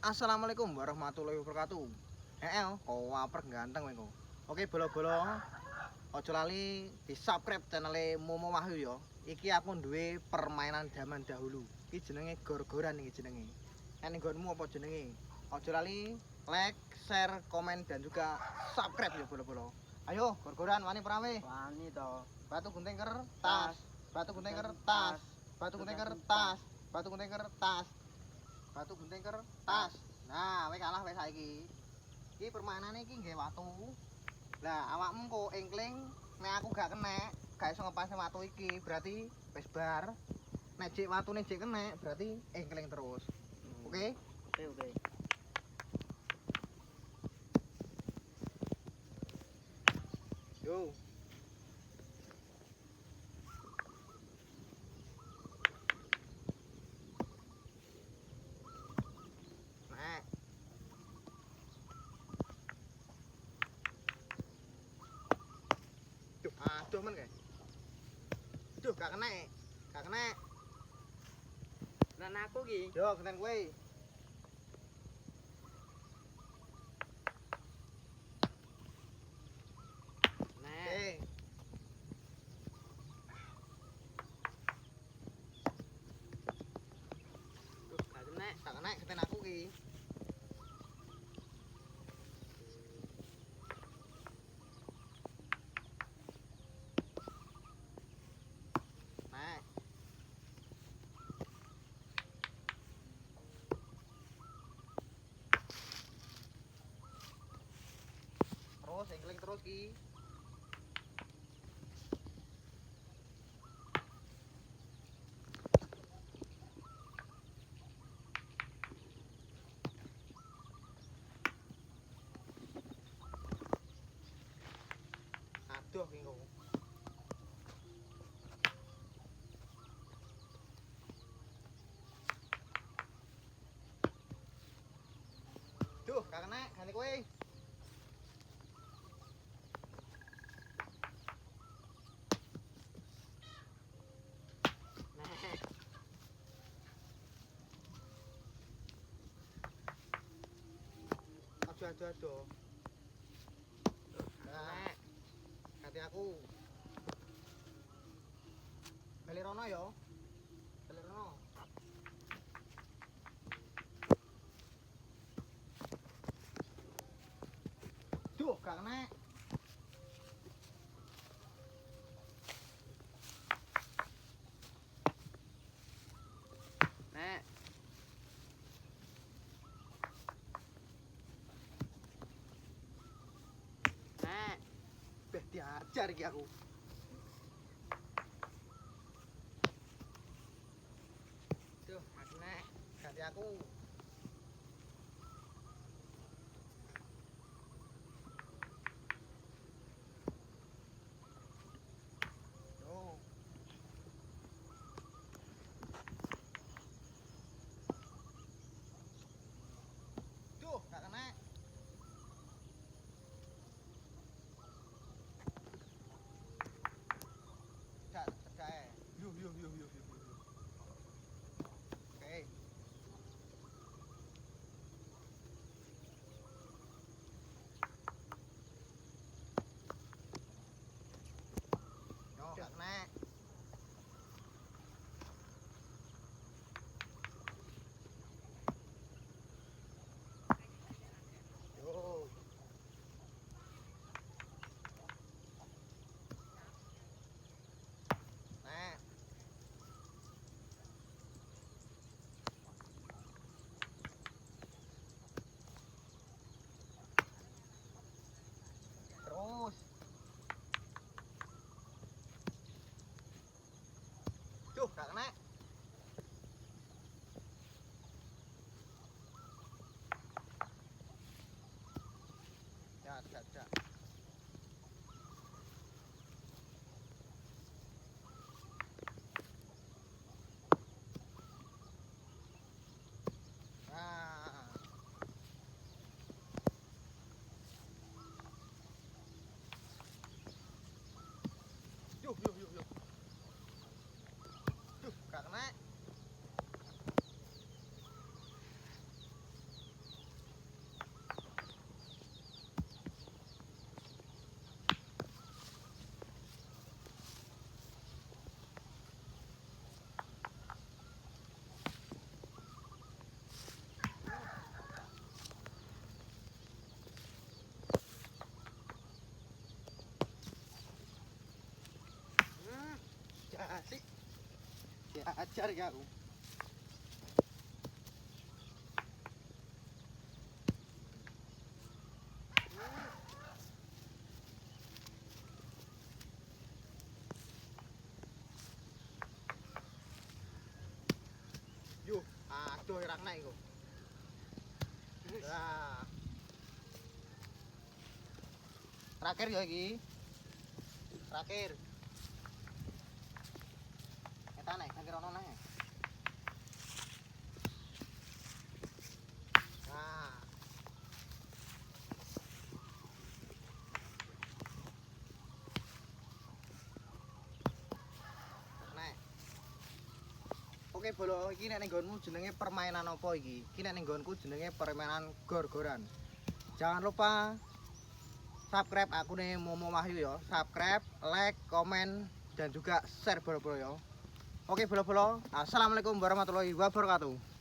Assalamualaikum warahmatullahi wabarakatuh. Kok waper ganteng kowe. Oke, bolo-bolo aja lali di-subscribe channel Momo Wahyu ya. Iki aku duwe permainan zaman dahulu. Iki jenenge gor-goran iki jenenge. Nek nggonmu apa jenenge? Aja lali like, share, komen dan juga subscribe ya bolo-bolo. Ayo, gor-goran wani prawe. Wani to. Batu gunting kertas. Batu gunting kertas. Batu gunting kertas. Batu gunting kertas. Batu gunting kertas. Nah, kowe kalah wis saiki. Iki permainane iki nggih watu. Lah, awakmu kok engkling nek aku gak kena, gak iso ngepasne watu iki, berarti wis bar. Nek jek watune jek kena, berarti engkling terus. Oke? Oke. Yo. Nek. Duh, aduh men kae. Duh, gak kena. Gak kena. Lan aku ki. Yo, kenen kowe. Nek. Oke. Duh, gak kena. Gak kena keten aku ki. Nek. Terus engkling terus ki. Aduh ki kok. Duh, gak kena, ganti kowe. Nek. Aduh. Nah, ganti aku. Bali rono ya. Bali rono. Duh, gak kena. Nek. Nek. Beh diajar iki aku. Duh, gak kena. Ganti aku. Yo. Duh, gak kena. Cek. Yo. Oke. Yo, gak kena. Yo. Nah. Terus. Duh, gak kena. Cak. Nah. Yo. Duh, gak kena. Ajar ya aku. Yuh, aduh irak naik kok. Nah. Terakhir ya iki. Terakhir. Eta nek kira ono neh. Nah. Nek. Oke, bolo iki nek ning nggonmu jenenge permainan apa iki? Iki nek ning nggonku jenenge permainan gor-goran. Jangan lupa subscribe akune Momo Wahyu ya. Subscribe, like, komen dan juga share bolo-bolo ya. Oke bolo-bolo, assalamualaikum warahmatullahi wabarakatuh.